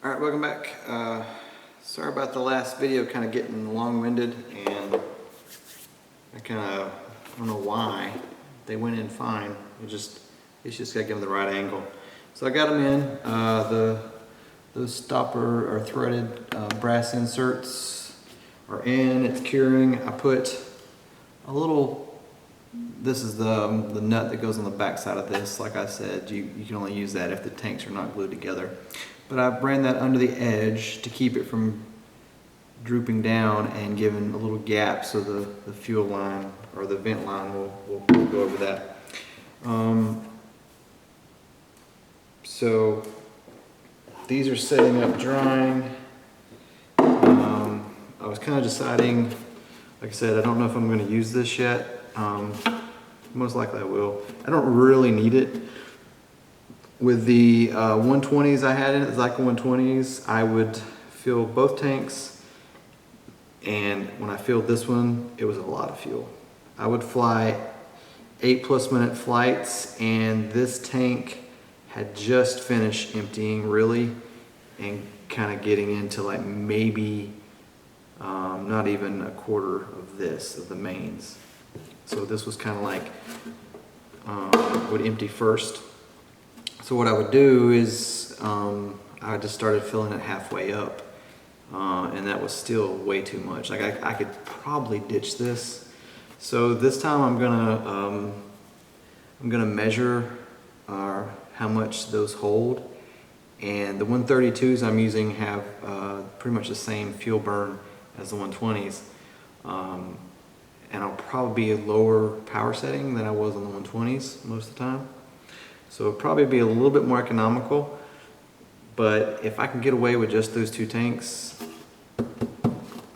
All right, welcome back. Sorry about the last video kind of getting long-winded, and I don't know why. They went in fine. It's just got to give them the right angle. So I got them in. Those stopper or threaded brass inserts are in. It's curing. I put a little. This is the nut that goes on the back side of this. Like I said, you can only use that if the tanks are not glued together. But I ran that under the edge to keep it from drooping down and giving a little gap so the fuel line or the vent line will go over that. So these are setting up drying. I was kind of deciding, like I said, I don't know if I'm going to use this yet. Most likely I will. I don't really need it. With the 120s I had in it, the Zyka 120s, I would fill both tanks, and when I filled this one, it was a lot of fuel. I would fly 8+ minute flights, and this tank had just finished emptying really, and kind of getting into like maybe not even a quarter of the mains. So this was kind of like would empty first. So what I would do is I just started filling it halfway up, and that was still way too much. Like I could probably ditch this. So this time I'm gonna measure how much those hold, and the 132s I'm using have pretty much the same fuel burn as the 120s, and I'll probably be a lower power setting than I was on the 120s most of the time. So it'll probably be a little bit more economical, but if I can get away with just those two tanks,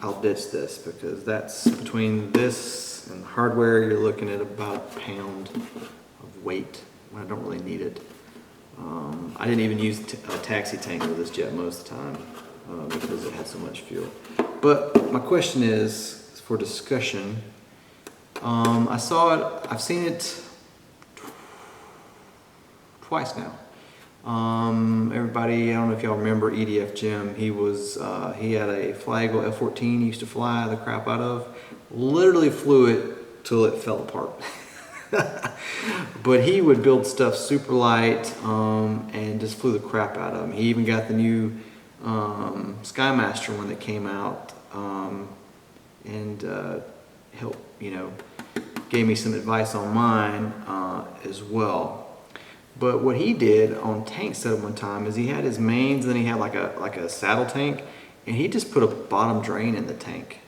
I'll ditch this, because that's between this and the hardware, you're looking at about a pound of weight when I don't really need it. I didn't even use a taxi tank with this jet most of the time because it had so much fuel. But my question is, for discussion, I saw it, I've seen it twice now. Everybody, I don't know if y'all remember EDF Jim. He had a Flagel F-14 he used to fly the crap out of. Literally flew it till it fell apart. But he would build stuff super light and just flew the crap out of him. He even got the new Skymaster one that came out and helped, gave me some advice on mine as well. But what he did on tank set one time is he had his mains, and then he had like a saddle tank, and he just put a bottom drain in the tank.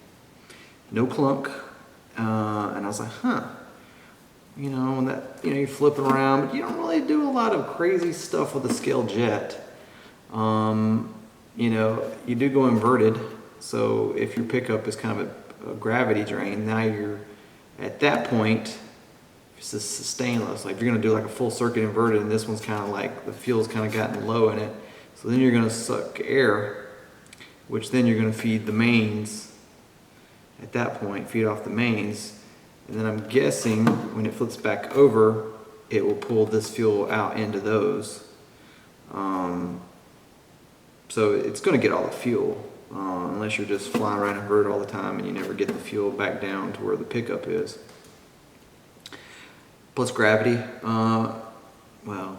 No clunk. And I was like, huh. And that, you're flipping around, but you don't really do a lot of crazy stuff with a scale jet. You do go inverted, so if your pickup is kind of a gravity drain, now you're at that point, it's just stainless. Like if you're gonna do like a full circuit inverted, and this one's kind of like the fuel's kind of gotten low in it, so then you're gonna suck air, which then you're gonna feed the mains. At that point, feed off the mains, and then I'm guessing when it flips back over, it will pull this fuel out into those. So it's gonna get all the fuel, unless you're just flying around inverted all the time and you never get the fuel back down to where the pickup is. Plus gravity, well,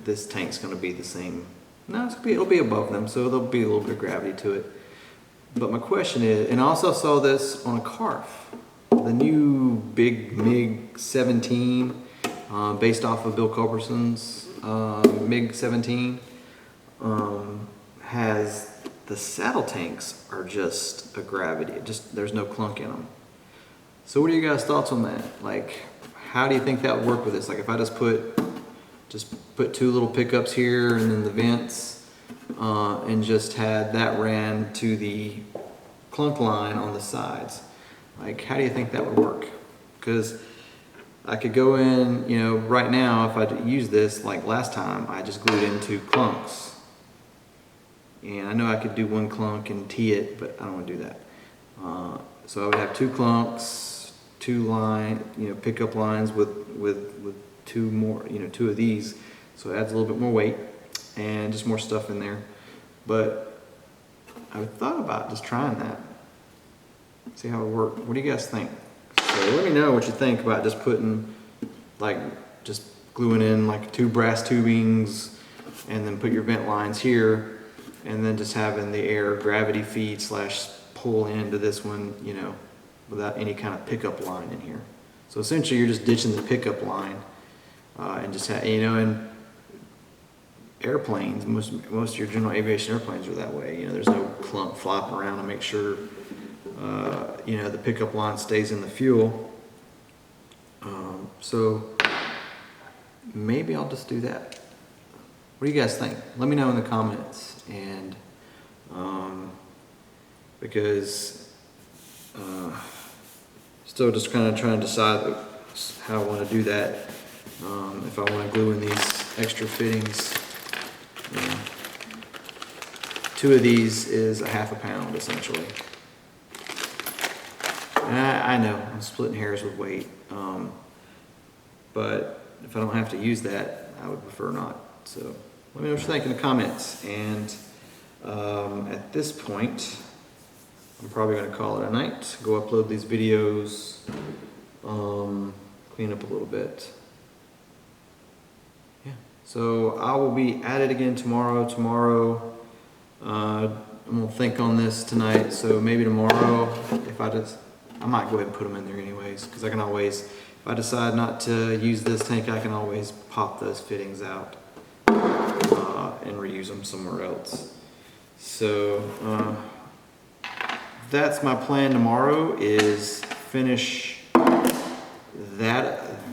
this tank's gonna be the same. No, it'll be above them, so there'll be a little bit of gravity to it. But my question is, and I also saw this on a Carf, the new big MiG-17, based off of Bill Culberson's MiG-17, has the saddle tanks are just a gravity. There's no clunk in them. So what are you guys' thoughts on that? Like, how do you think that would work with this? Like if I just put two little pickups here and then the vents, and just had that ran to the clunk line on the sides. Like, how do you think that would work? Because I could go in, right now, if I use this like last time, I just glued in 2 clunks. And I know I could do 1 clunk and tee it, but I don't want to do that. So I would have 2 clunks, 2 pickup lines with 2 more, 2 of these. So it adds a little bit more weight and just more stuff in there. but I thought about just trying that. See how it works. What do you guys think? So let me know what you think about just putting, like, just gluing in like 2 brass tubings and then put your vent lines here, and then just having the air gravity feed / pull into this one, you know, without any kind of pickup line in here. So essentially you're just ditching the pickup line and just have, you know, and airplanes, most of your general aviation airplanes are that way. You know, there's no clump flopping around to make sure you know, the pickup line stays in the fuel. So maybe I'll just do that. What do you guys think? Let me know in the comments. And because still just kind of trying to decide how I want to do that. If I want to glue in these extra fittings. You know, 2 of these is 1/2 pound essentially. And I know I'm splitting hairs with weight, but if I don't have to use that, I would prefer not. So let me know what you think in the comments. And at this point, I'm probably going to call it a night. Go upload these videos, clean up a little bit. Yeah. So I will be at it again tomorrow. I'm gonna think on this tonight. So maybe tomorrow, I might go ahead and put them in there anyways, because I can always, if I decide not to use this tank, I can always pop those fittings out and reuse them somewhere else. So that's my plan tomorrow, is finish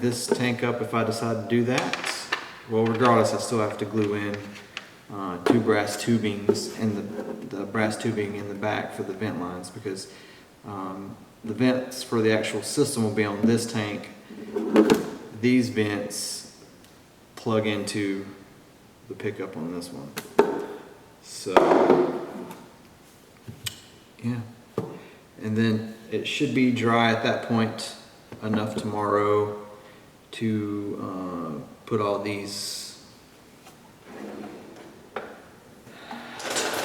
this tank up if I decide to do that. Well, regardless, I still have to glue in 2 brass tubings and the brass tubing in the back for the vent lines, because the vents for the actual system will be on this tank. These vents plug into the pickup on this one. So, yeah. And then it should be dry at that point enough tomorrow to put all these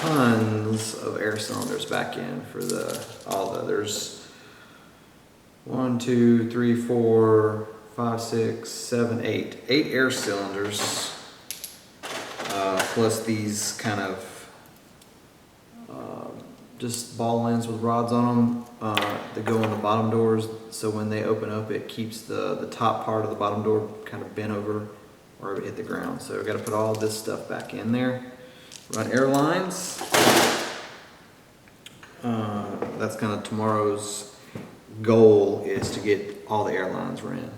tons of air cylinders back in for there's 1, 2, 3, 4, 5, 6, 7, 8 air cylinders, plus these kind of just ball ends with rods on them that go on the bottom doors, so when they open up it keeps the top part of the bottom door kind of bent over or hit the ground. So we've got to put all this stuff back in there. Run air lines. That's kind of tomorrow's goal, is to get all the air lines ran.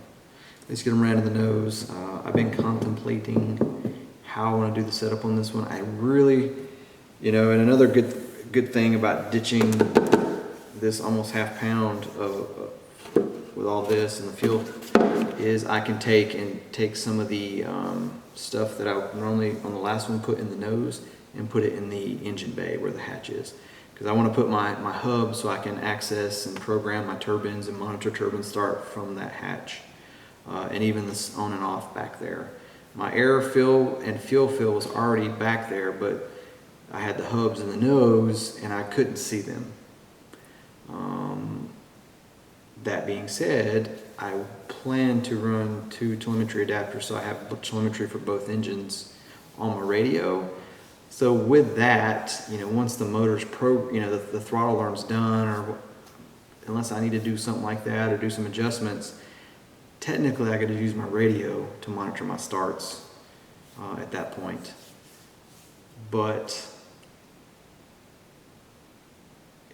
Let's get them ran in the nose. I've been contemplating how I want to do the setup on this one. I really, you know, and another good thing about ditching this almost 1/2 pound with all this and the fuel is I can take some of the stuff that I normally on the last one put in the nose and put it in the engine bay where the hatch is, because I want to put my hub so I can access and program my turbines and monitor turbine start from that hatch, and even this on and off back there. My air fill and fuel fill was already back there, but I had the hubs in the nose and I couldn't see them. That being said, I plan to run 2 telemetry adapters, so I have telemetry for both engines on my radio. So with that, you know, once the motor's the throttle alarm's done, or unless I need to do something like that or do some adjustments, technically I could use my radio to monitor my starts at that point. But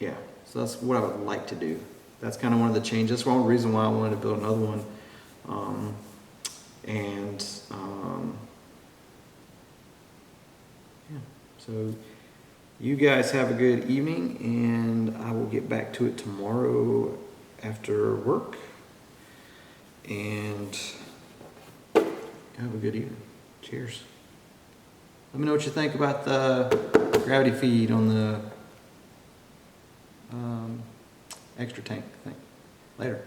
yeah, so that's what I would like to do. That's kind of one of the changes. That's one reason why I wanted to build another one. Yeah, so you guys have a good evening, and I will get back to it tomorrow after work. And have a good evening. Cheers. Let me know what you think about the gravity feed on the extra tank thing. Later.